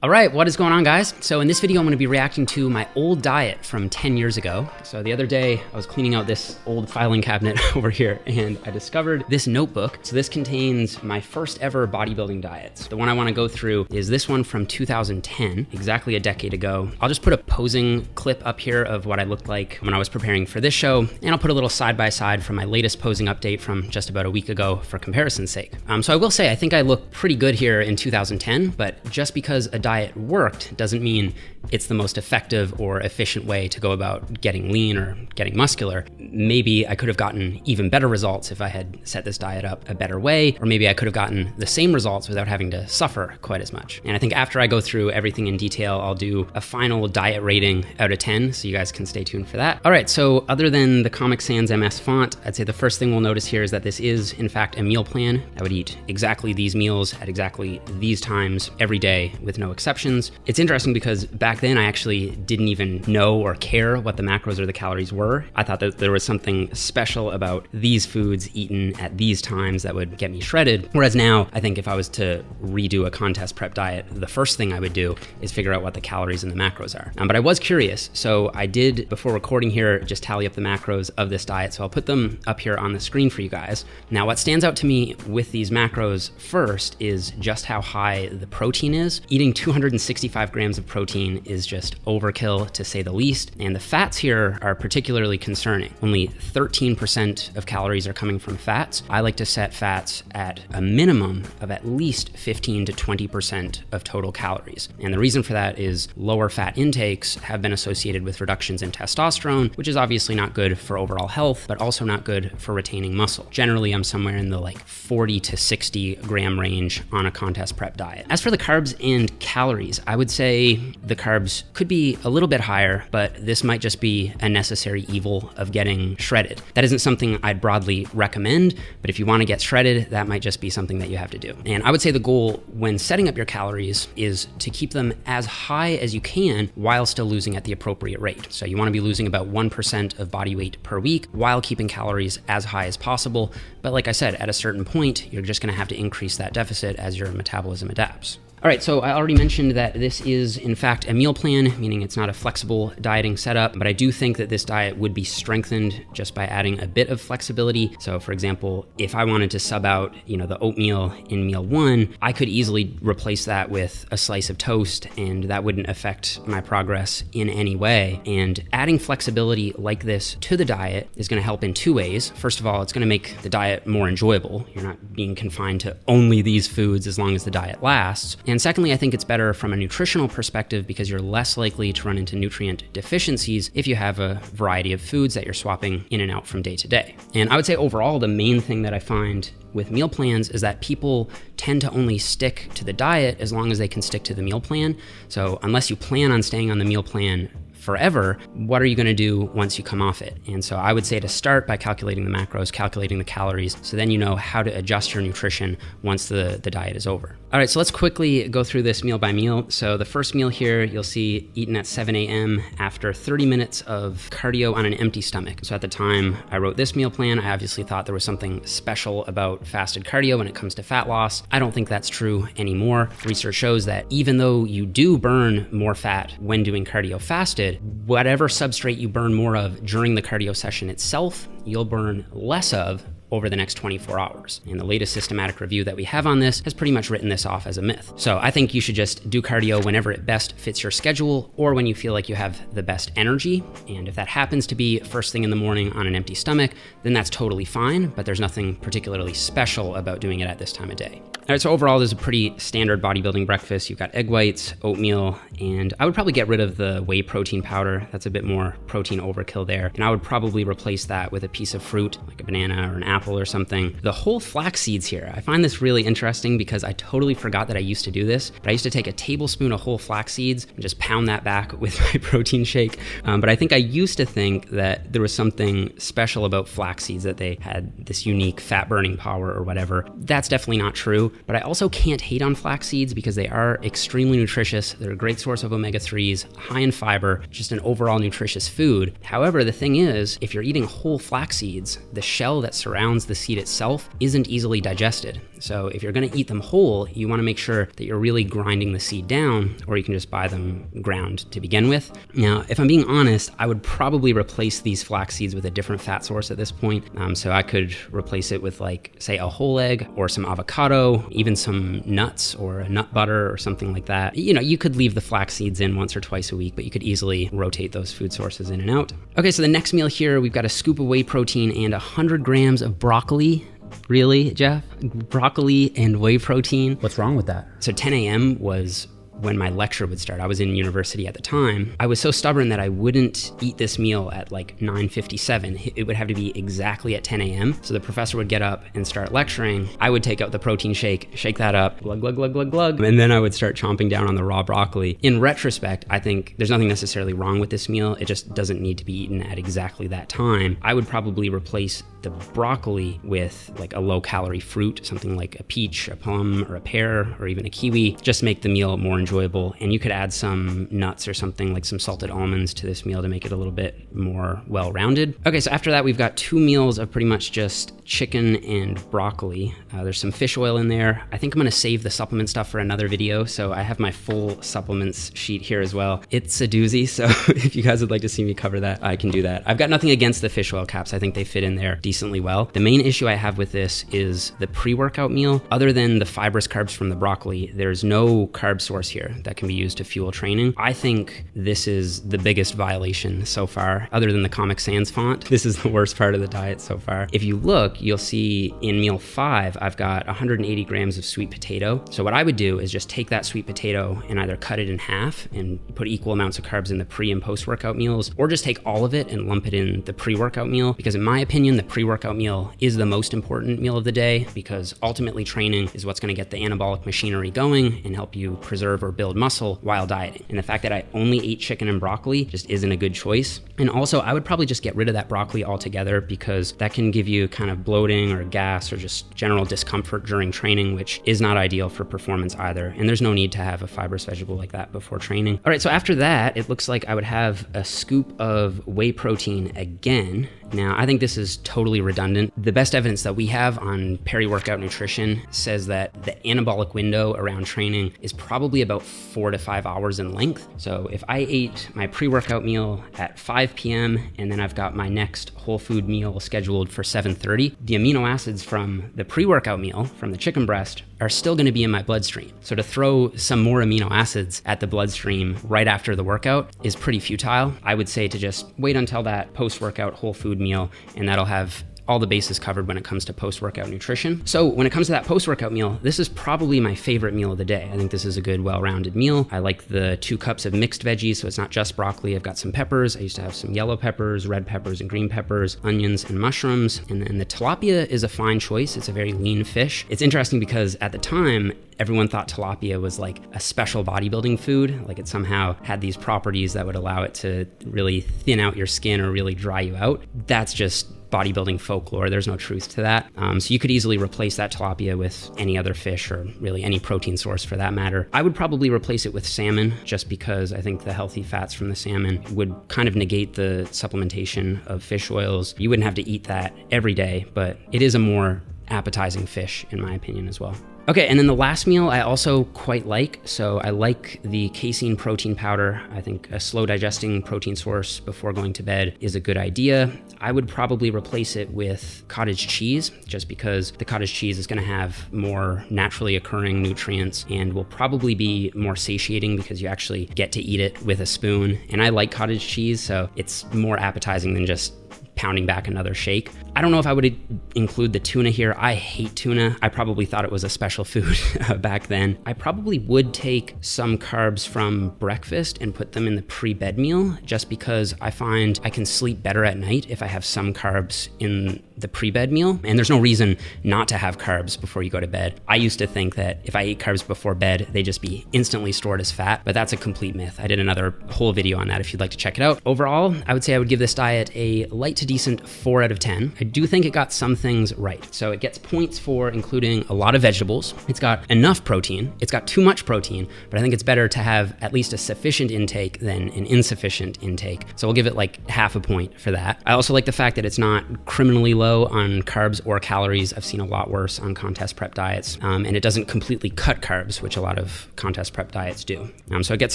All right, what is going on, guys? So in this video, I'm gonna be reacting to my old diet from 10 years ago. So the other day, I was cleaning out this old filing cabinet over here, and I discovered this notebook. So this contains my first ever bodybuilding diets. The one I wanna go through is this one from 2010, exactly a decade ago. I'll just put a posing clip up here of what I looked like when I was preparing for this show, and I'll put a little side-by-side from my latest posing update from just about a week ago for comparison's sake. So I will say, I think I look pretty good here in 2010, but just because a diet worked doesn't mean it's the most effective or efficient way to go about getting lean or getting muscular. Maybe I could have gotten even better results if I had set this diet up a better way, or maybe I could have gotten the same results without having to suffer quite as much. And I think after I go through everything in detail, I'll do a final diet rating out of 10, so you guys can stay tuned for that. All right, so other than the Comic Sans MS font, I'd say the first thing we'll notice here is that this is, in fact, a meal plan. I would eat exactly these meals at exactly these times every day with no exceptions. It's interesting because back then I actually didn't even know or care what the macros or the calories were. I thought that there was something special about these foods eaten at these times that would get me shredded. Whereas now, I think if I was to redo a contest prep diet, the first thing I would do is figure out what the calories and the macros are. But I was curious, so I did, before recording here, just tally up the macros of this diet. So I'll put them up here on the screen for you guys. Now, what stands out to me with these macros first is just how high the protein is. Eating 265 grams of protein is just overkill, to say the least. And the fats here are particularly concerning. Only 13% of calories are coming from fats. I like to set fats at a minimum of at least 15 to 20% of total calories. And the reason for that is lower fat intakes have been associated with reductions in testosterone, which is obviously not good for overall health, but also not good for retaining muscle. Generally, I'm somewhere in the 40 to 60 gram range on a contest prep diet. As for the carbs and calories, I would say the carbs could be a little bit higher, but this might just be a necessary evil of getting shredded. That isn't something I'd broadly recommend, but if you want to get shredded, that might just be something that you have to do. And I would say the goal when setting up your calories is to keep them as high as you can while still losing at the appropriate rate. So you want to be losing about 1% of body weight per week while keeping calories as high as possible. But like I said, at a certain point, you're just going to have to increase that deficit as your metabolism adapts. All right, so I already mentioned that this is, in fact, a meal plan, meaning it's not a flexible dieting setup, but I do think that this diet would be strengthened just by adding a bit of flexibility. So for example, if I wanted to sub out, the oatmeal in meal one, I could easily replace that with a slice of toast, and that wouldn't affect my progress in any way. And adding flexibility like this to the diet is gonna help in two ways. First of all, it's gonna make the diet more enjoyable. You're not being confined to only these foods as long as the diet lasts. And secondly, I think it's better from a nutritional perspective because you're less likely to run into nutrient deficiencies if you have a variety of foods that you're swapping in and out from day to day. And I would say overall, the main thing that I find with meal plans is that people tend to only stick to the diet as long as they can stick to the meal plan. So unless you plan on staying on the meal plan forever, what are you gonna do once you come off it? And so I would say to start by calculating the macros, calculating the calories, so then you know how to adjust your nutrition once the diet is over. All right, so let's quickly go through this meal by meal. So the first meal here, you'll see eaten at 7 a.m. after 30 minutes of cardio on an empty stomach. So at the time I wrote this meal plan, I obviously thought there was something special about fasted cardio when it comes to fat loss. I don't think that's true anymore. Research shows that even though you do burn more fat when doing cardio fasted, whatever substrate you burn more of during the cardio session itself, you'll burn less of over the next 24 hours. And the latest systematic review that we have on this has pretty much written this off as a myth. So I think you should just do cardio whenever it best fits your schedule or when you feel like you have the best energy. And if that happens to be first thing in the morning on an empty stomach, then that's totally fine, but there's nothing particularly special about doing it at this time of day. All right, so overall, there's a pretty standard bodybuilding breakfast. You've got egg whites, oatmeal, and I would probably get rid of the whey protein powder. That's a bit more protein overkill there. And I would probably replace that with a piece of fruit, like a banana or an apple or something. The whole flax seeds here, I find this really interesting because I totally forgot that I used to do this, but I used to take a tablespoon of whole flax seeds and just pound that back with my protein shake. But I think I used to think that there was something special about flax seeds, that they had this unique fat burning power or whatever. That's definitely not true. But I also can't hate on flax seeds because they are extremely nutritious. They're a great source of omega-3s, high in fiber, just an overall nutritious food. However, the thing is, if you're eating whole flax seeds, the shell that surrounds the seed itself isn't easily digested. So if you're gonna eat them whole, you wanna make sure that you're really grinding the seed down, or you can just buy them ground to begin with. Now, if I'm being honest, I would probably replace these flax seeds with a different fat source at this point. So I could replace it with, like, say, a whole egg or some avocado, even some nuts or a nut butter or something like that. You know, you could leave the flax seeds in once or twice a week, but you could easily rotate those food sources in and out. Okay, so the next meal here, we've got a scoop of whey protein and 100 grams of broccoli. Really, Jeff? Broccoli and whey protein? What's wrong with that? So 10 a.m. was when my lecture would start. I was in university at the time. I was so stubborn that I wouldn't eat this meal at like 9:57. It would have to be exactly at 10 a.m. So the professor would get up and start lecturing. I would take out the protein shake that up, glug, glug, glug, glug, glug, and then I would start chomping down on the raw broccoli. In retrospect, I think there's nothing necessarily wrong with this meal. It just doesn't need to be eaten at exactly that time. I would probably replace the broccoli with like a low-calorie fruit, something like a peach, a plum, or a pear, or even a kiwi. Just make the meal more enjoyable. And you could add some nuts or something like some salted almonds to this meal to make it a little bit more well-rounded. Okay, so after that, we've got 2 meals of pretty much just chicken and broccoli. There's some fish oil in there. I think I'm gonna save the supplement stuff for another video, so I have my full supplements sheet here as well. It's a doozy, so if you guys would like to see me cover that, I can do that. I've got nothing against the fish oil caps. I think they fit in there decently well. The main issue I have with this is the pre-workout meal. Other than the fibrous carbs from the broccoli, there's no carb source here that can be used to fuel training. I think this is the biggest violation so far, other than the Comic Sans font. This is the worst part of the diet so far. If you look, you'll see in meal 5, I've got 180 grams of sweet potato. So what I would do is just take that sweet potato and either cut it in half and put equal amounts of carbs in the pre and post-workout meals, or just take all of it and lump it in the pre-workout meal. Because in my opinion, the pre-workout meal is the most important meal of the day, because ultimately training is what's gonna get the anabolic machinery going and help you preserve or build muscle while dieting. And the fact that I only ate chicken and broccoli just isn't a good choice. And also, I would probably just get rid of that broccoli altogether, because that can give you kind of bloating or gas or just general discomfort during training, which is not ideal for performance either. And there's no need to have a fibrous vegetable like that before training. All right, so after that, it looks like I would have a scoop of whey protein again. Now, I think this is totally redundant. The best evidence that we have on peri-workout nutrition says that the anabolic window around training is probably about 4 to 5 hours in length. So if I ate my pre-workout meal at 5 p.m. and then I've got my next whole food meal scheduled for 7:30, the amino acids from the pre-workout meal, from the chicken breast, are still gonna be in my bloodstream. So to throw some more amino acids at the bloodstream right after the workout is pretty futile. I would say to just wait until that post-workout whole food meal, and that'll have all the bases covered when it comes to post-workout nutrition. So when it comes to that post-workout meal, this is probably my favorite meal of the day. I think this is a good, well-rounded meal. I like the 2 cups of mixed veggies, so it's not just broccoli. I've got some peppers. I used to have some yellow peppers, red peppers, and green peppers, onions, and mushrooms. And then the tilapia is a fine choice. It's a very lean fish. It's interesting because at the time, everyone thought tilapia was like a special bodybuilding food, like it somehow had these properties that would allow it to really thin out your skin or really dry you out. That's just bodybuilding folklore. There's no truth to that. So you could easily replace that tilapia with any other fish, or really any protein source for that matter. I would probably replace it with salmon, just because I think the healthy fats from the salmon would kind of negate the supplementation of fish oils. You wouldn't have to eat that every day, but it is a more appetizing fish in my opinion as well. Okay, and then the last meal I also quite like. So I like the casein protein powder. I think a slow digesting protein source before going to bed is a good idea. I would probably replace it with cottage cheese, just because the cottage cheese is gonna have more naturally occurring nutrients and will probably be more satiating because you actually get to eat it with a spoon. And I like cottage cheese, so it's more appetizing than just pounding back another shake. I don't know if I would include the tuna here. I hate tuna. I probably thought it was a special food back then. I probably would take some carbs from breakfast and put them in the pre-bed meal, just because I find I can sleep better at night if I have some carbs in the pre-bed meal. And there's no reason not to have carbs before you go to bed. I used to think that if I ate carbs before bed, they'd just be instantly stored as fat, but that's a complete myth. I did another whole video on that if you'd like to check it out. Overall, I would say I would give this diet a light to decent 4 out of 10. I do think it got some things right. So it gets points for including a lot of vegetables. It's got enough protein. It's got too much protein, but I think it's better to have at least a sufficient intake than an insufficient intake. So we'll give it like half a point for that. I also like the fact that it's not criminally low on carbs or calories. I've seen a lot worse on contest prep diets. And it doesn't completely cut carbs, which a lot of contest prep diets do. So it gets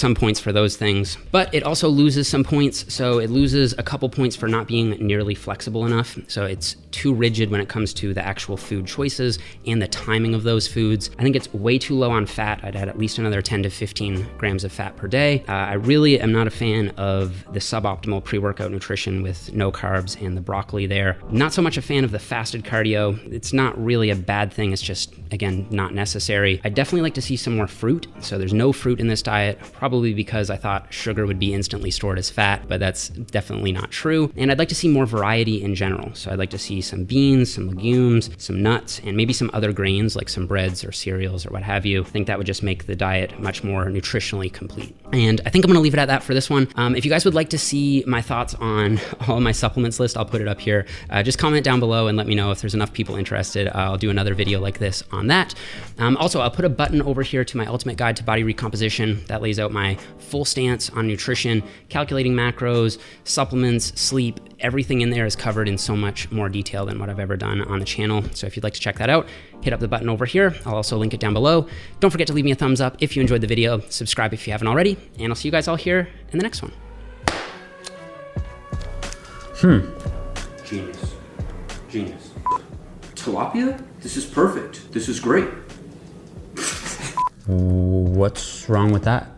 some points for those things, but it also loses some points. So it loses a couple points for not being nearly flexible enough. So it's too rigid when it comes to the actual food choices and the timing of those foods. I think it's way too low on fat. I'd add at least another 10 to 15 grams of fat per day. I really am not a fan of the suboptimal pre-workout nutrition with no carbs and the broccoli there. Not so much a fan of the fasted cardio. It's not really a bad thing. It's just, again, not necessary. I'd definitely like to see some more fruit. So there's no fruit in this diet, probably because I thought sugar would be instantly stored as fat, but that's definitely not true. And I'd like to see more variety in general. So I'd like to see some beans, some legumes, some nuts, and maybe some other grains like some breads or cereals or what have you. I think that would just make the diet much more nutritionally complete. And I think I'm gonna leave it at that for this one. If you guys would like to see my thoughts on all of my supplements list, I'll put it up here. Just comment down below and let me know if there's enough people interested. I'll do another video like this on that. Also, I'll put a button over here to my ultimate guide to body recomposition that lays out my full stance on nutrition, calculating macros, supplements, sleep. Everything in there is covered in so much more detail than what I've ever done on the channel. So if you'd like to check that out, hit up the button over here. I'll also link it down below. Don't forget to leave me a thumbs up if you enjoyed the video, subscribe if you haven't already, and I'll see you guys all here in the next one. Genius. Genius. Tilapia? This is perfect. This is great. What's wrong with that?